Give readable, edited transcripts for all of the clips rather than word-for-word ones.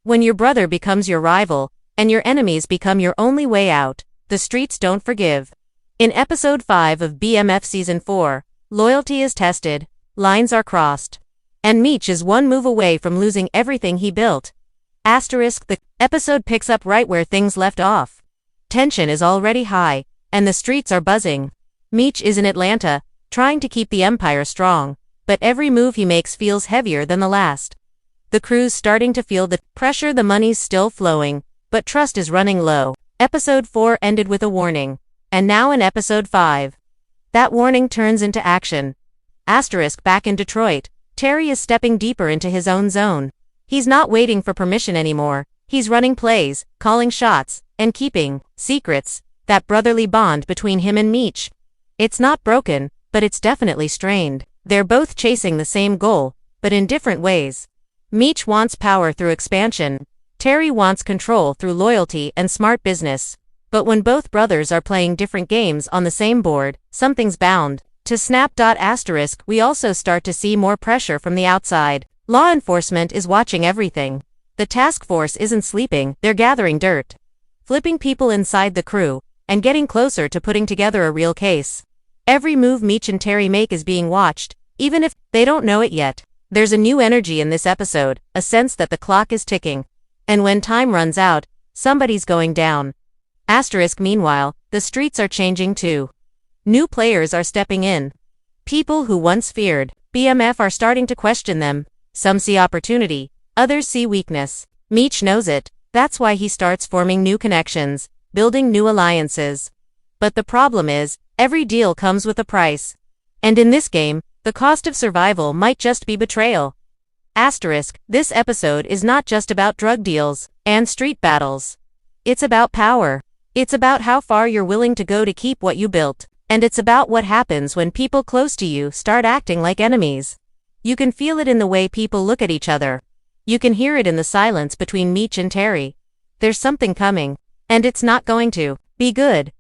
When your brother becomes your rival, and your enemies become your only way out, the streets don't forgive. In episode 5 of BMF season 4, loyalty is tested, lines are crossed, and Meech is one move away from losing everything he built. The episode picks up right where things left off. Tension is already high, and the streets are buzzing. Meech is in Atlanta, trying to keep the empire strong, but every move he makes feels heavier than the last. The crew's starting to feel the pressure. The money's still flowing, but trust is running low. Episode 4 ended with a warning, and now in episode 5, that warning turns into action. Back in Detroit, Terry is stepping deeper into his own zone. He's not waiting for permission anymore. He's running plays, calling shots, and keeping secrets. That brotherly bond between him and Meech. It's not broken, but it's definitely strained. They're both chasing the same goal, but in different ways. Meech wants power through expansion. Terry wants control through loyalty and smart business. But when both brothers are playing different games on the same board, something's bound to snap. We also start to see more pressure from the outside. Law enforcement is watching everything. The task force isn't sleeping, they're gathering dirt, flipping people inside the crew, and getting closer to putting together a real case. Every move Meech and Terry make is being watched, even if they don't know it yet. There's a new energy in this episode, a sense that the clock is ticking. And when time runs out, somebody's going down. Meanwhile, the streets are changing too. New players are stepping in. People who once feared BMF are starting to question them. Some see opportunity, others see weakness. Meech knows it, that's why he starts forming new connections, building new alliances. But the problem is, every deal comes with a price. And in this game, the cost of survival might just be betrayal. This episode is not just about drug deals and street battles. It's about power. It's about how far you're willing to go to keep what you built. And it's about what happens when people close to you start acting like enemies. You can feel it in the way people look at each other. You can hear it in the silence between Meech and Terry. There's something coming. And it's not going to be good.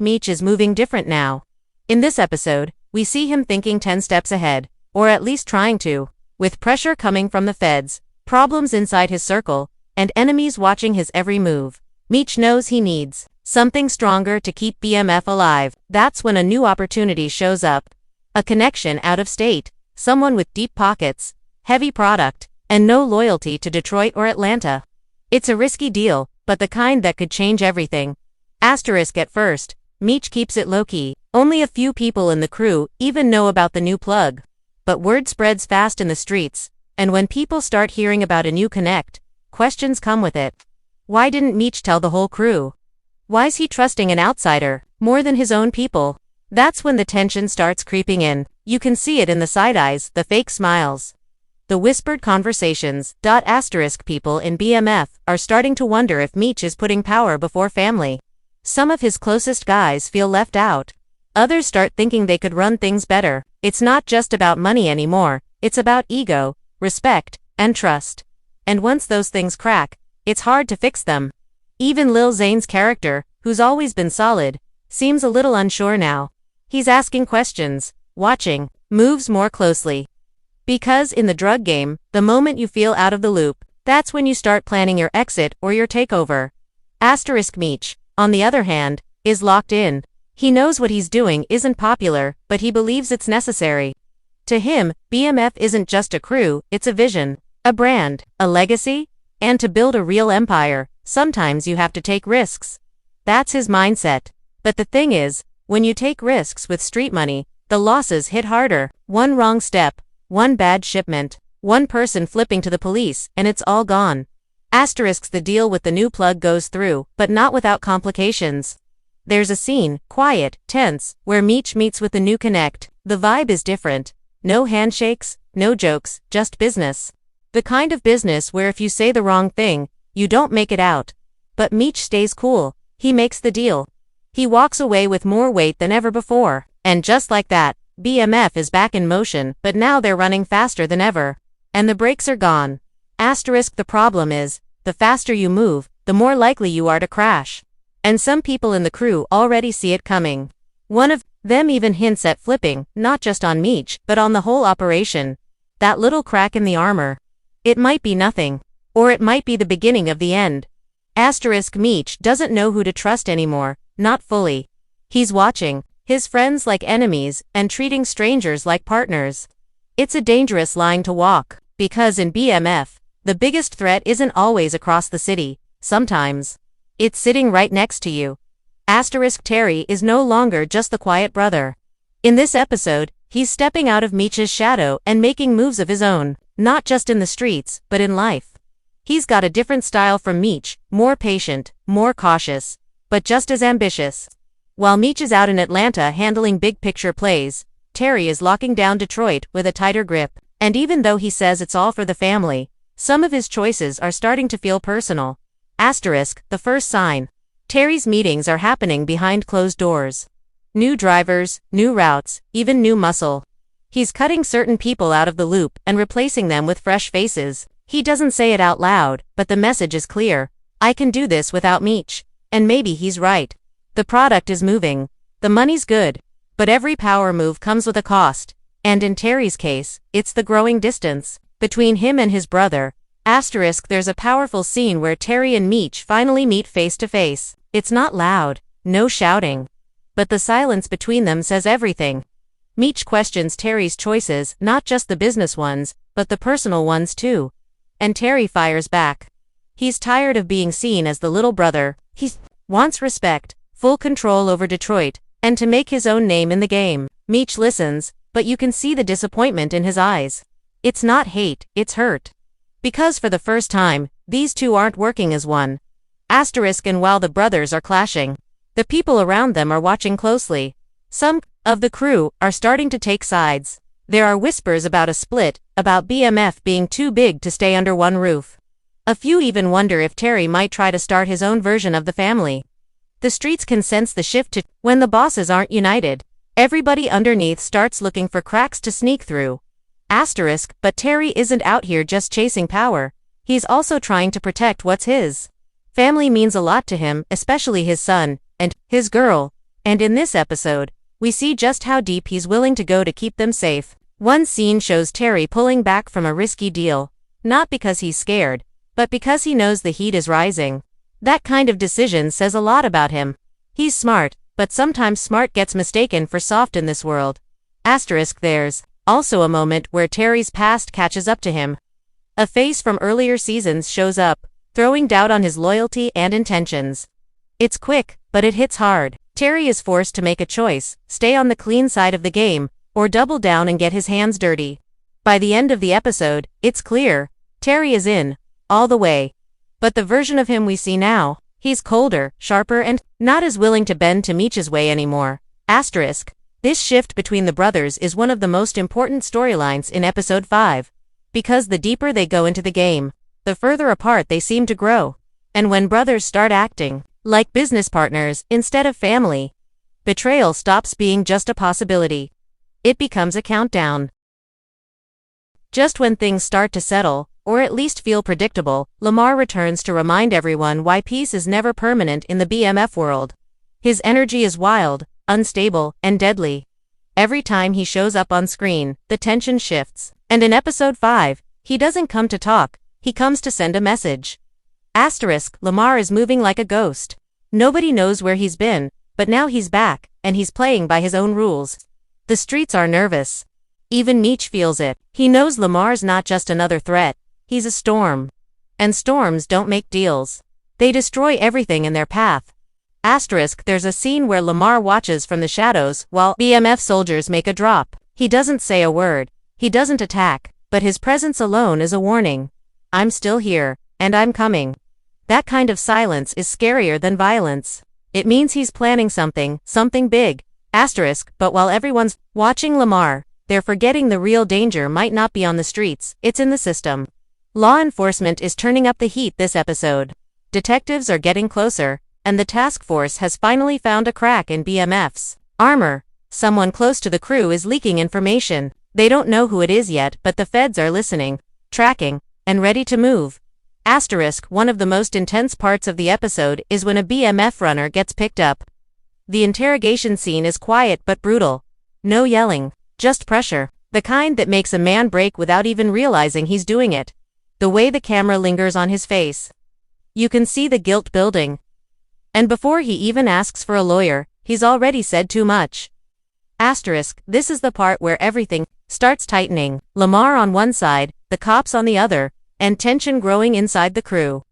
Meech is moving different now. In this episode, we see him thinking 10 steps ahead, or at least trying to. With pressure coming from the feds, problems inside his circle, and enemies watching his every move, Meech knows he needs something stronger to keep BMF alive. That's when a new opportunity shows up. A connection out of state. Someone with deep pockets, heavy product, and no loyalty to Detroit or Atlanta. It's a risky deal, but the kind that could change everything. At first, Meech keeps it low-key. Only a few people in the crew even know about the new plug. But word spreads fast in the streets, and when people start hearing about a new connect, questions come with it. Why didn't Meech tell the whole crew? Why's he trusting an outsider more than his own people? That's when the tension starts creeping in. You can see it in the side eyes, the fake smiles, the whispered conversations. People in BMF are starting to wonder if Meech is putting power before family. Some of his closest guys feel left out. Others start thinking they could run things better. It's not just about money anymore, it's about ego, respect, and trust. And once those things crack, it's hard to fix them. Even Lil Zane's character, who's always been solid, seems a little unsure now. He's asking questions, watching moves more closely. Because in the drug game, the moment you feel out of the loop, that's when you start planning your exit or your takeover. Meech, on the other hand, is locked in. He knows what he's doing isn't popular, but he believes it's necessary. To him, BMF isn't just a crew, it's a vision, a brand, a legacy, and to build a real empire, sometimes you have to take risks. That's his mindset. But the thing is, when you take risks with street money, the losses hit harder. One wrong step, one bad shipment, one person flipping to the police, and it's all gone. The deal with the new plug goes through, but not without complications. There's a scene, quiet, tense, where Meech meets with the new connect. The vibe is different. No handshakes, no jokes, just business. The kind of business where if you say the wrong thing, you don't make it out. But Meech stays cool. He makes the deal. He walks away with more weight than ever before. And just like that, BMF is back in motion, but now they're running faster than ever. And the brakes are gone. The problem is, the faster you move, the more likely you are to crash. And some people in the crew already see it coming. One of them even hints at flipping, not just on Meech, but on the whole operation. That little crack in the armor. It might be nothing. Or it might be the beginning of the end. Meech doesn't know who to trust anymore, not fully. He's watching his friends like enemies and treating strangers like partners. It's a dangerous line to walk, because in BMF, the biggest threat isn't always across the city. Sometimes it's sitting right next to you. Terry is no longer just the quiet brother. In this episode, he's stepping out of Meech's shadow and making moves of his own, not just in the streets, but in life. He's got a different style from Meech, more patient, more cautious, but just as ambitious. While Meech is out in Atlanta handling big-picture plays, Terry is locking down Detroit with a tighter grip, and even though he says it's all for the family, some of his choices are starting to feel personal. The first sign. Terry's meetings are happening behind closed doors. New drivers, new routes, even new muscle. He's cutting certain people out of the loop and replacing them with fresh faces. He doesn't say it out loud, but the message is clear. I can do this without Meech. And maybe he's right. The product is moving. The money's good. But every power move comes with a cost. And in Terry's case, it's the growing distance between him and his brother. There's a powerful scene where Terry and Meech finally meet face to face. It's not loud, no shouting. But the silence between them says everything. Meech questions Terry's choices, not just the business ones, but the personal ones too. And Terry fires back. He's tired of being seen as the little brother. He wants respect, full control over Detroit, and to make his own name in the game. Meech listens, but you can see the disappointment in his eyes. It's not hate, it's hurt. Because for the first time, these two aren't working as one. And while the brothers are clashing, the people around them are watching closely. Some of the crew are starting to take sides. There are whispers about a split, about BMF being too big to stay under one roof. A few even wonder if Terry might try to start his own version of the family. The streets can sense the shift to when the bosses aren't united. Everybody underneath starts looking for cracks to sneak through. But Terry isn't out here just chasing power. He's also trying to protect what's his. Family means a lot to him, especially his son, and his girl. And in this episode, we see just how deep he's willing to go to keep them safe. One scene shows Terry pulling back from a risky deal, not because he's scared, but because he knows the heat is rising. That kind of decision says a lot about him. He's smart, but sometimes smart gets mistaken for soft in this world. There's also a moment where Terry's past catches up to him. A face from earlier seasons shows up, throwing doubt on his loyalty and intentions. It's quick, but it hits hard. Terry is forced to make a choice, stay on the clean side of the game, or double down and get his hands dirty. By the end of the episode, it's clear, Terry is in, all the way. But the version of him we see now, he's colder, sharper and not as willing to bend to Meech's way anymore. This shift between the brothers is one of the most important storylines in episode 5. Because the deeper they go into the game, the further apart they seem to grow. And when brothers start acting like business partners instead of family, betrayal stops being just a possibility. It becomes a countdown. Just when things start to settle, or at least feel predictable, Lamar returns to remind everyone why peace is never permanent in the BMF world. His energy is wild, unstable, and deadly. Every time he shows up on screen, the tension shifts. And in episode 5, he doesn't come to talk, he comes to send a message. Lamar is moving like a ghost. Nobody knows where he's been, but now he's back, and he's playing by his own rules. The streets are nervous. Even Meech feels it. He knows Lamar's not just another threat, he's a storm. And storms don't make deals. They destroy everything in their path. There's a scene where Lamar watches from the shadows while BMF soldiers make a drop. He doesn't say a word. He doesn't attack, but his presence alone is a warning. I'm still here, and I'm coming. That kind of silence is scarier than violence. It means he's planning something big. But while everyone's watching Lamar, they're forgetting the real danger might not be on the streets, it's in the system. Law enforcement is turning up the heat this episode. Detectives are getting closer, and the task force has finally found a crack in BMF's armor. Someone close to the crew is leaking information. They don't know who it is yet, but the feds are listening, tracking, and ready to move. One of the most intense parts of the episode is when a BMF runner gets picked up. The interrogation scene is quiet but brutal. No yelling, just pressure. The kind that makes a man break without even realizing he's doing it. The way the camera lingers on his face. You can see the guilt building. And before he even asks for a lawyer, he's already said too much. Asterisk, this is the part where everything starts tightening. Lamar on one side, the cops on the other, and tension growing inside the crew.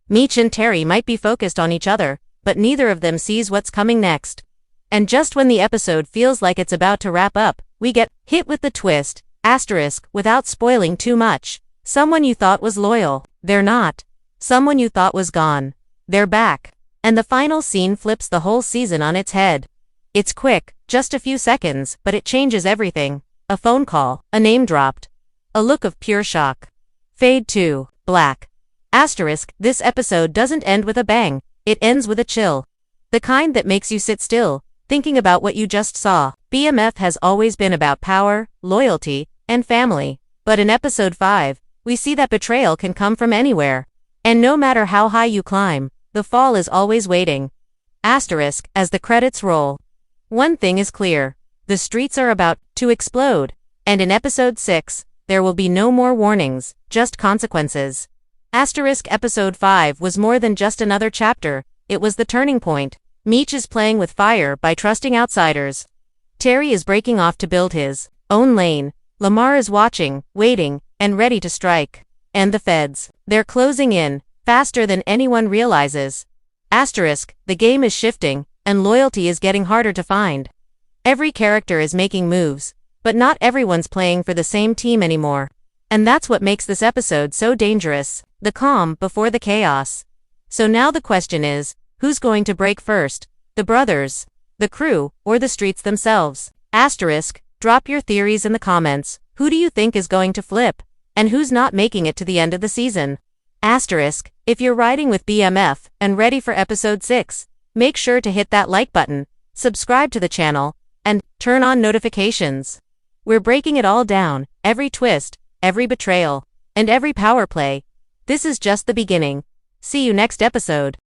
Meech and Terry might be focused on each other, but neither of them sees what's coming next. And just when the episode feels like it's about to wrap up, we get hit with the twist. Asterisk, without spoiling too much. Someone you thought was loyal, they're not. Someone you thought was gone, they're back. And the final scene flips the whole season on its head. It's quick, just a few seconds, but it changes everything. A phone call, a name dropped. A look of pure shock. Fade to black. Asterisk, this episode doesn't end with a bang, it ends with a chill. The kind that makes you sit still, thinking about what you just saw. BMF has always been about power, loyalty, and family. But in episode 5, we see that betrayal can come from anywhere. And no matter how high you climb, the fall is always waiting. Asterisk, as the credits roll. One thing is clear. The streets are about to explode. And in episode 6, there will be no more warnings, just consequences. Asterisk, episode 5 was more than just another chapter, it was the turning point. Meech is playing with fire by trusting outsiders. Terry is breaking off to build his own lane. Lamar is watching, waiting, and ready to strike. And the feds, they're closing in, faster than anyone realizes. Asterisk, the game is shifting, and loyalty is getting harder to find. Every character is making moves, but not everyone's playing for the same team anymore. And that's what makes this episode so dangerous, the calm before the chaos. So now the question is, who's going to break first? The brothers, the crew, or the streets themselves? Asterisk, drop your theories in the comments. Who do you think is going to flip? And who's not making it to the end of the season? Asterisk, if you're riding with BMF and ready for episode 6, make sure to hit that like button, subscribe to the channel, and turn on notifications. We're breaking it all down, every twist, every betrayal, and every power play. This is just the beginning. See you next episode.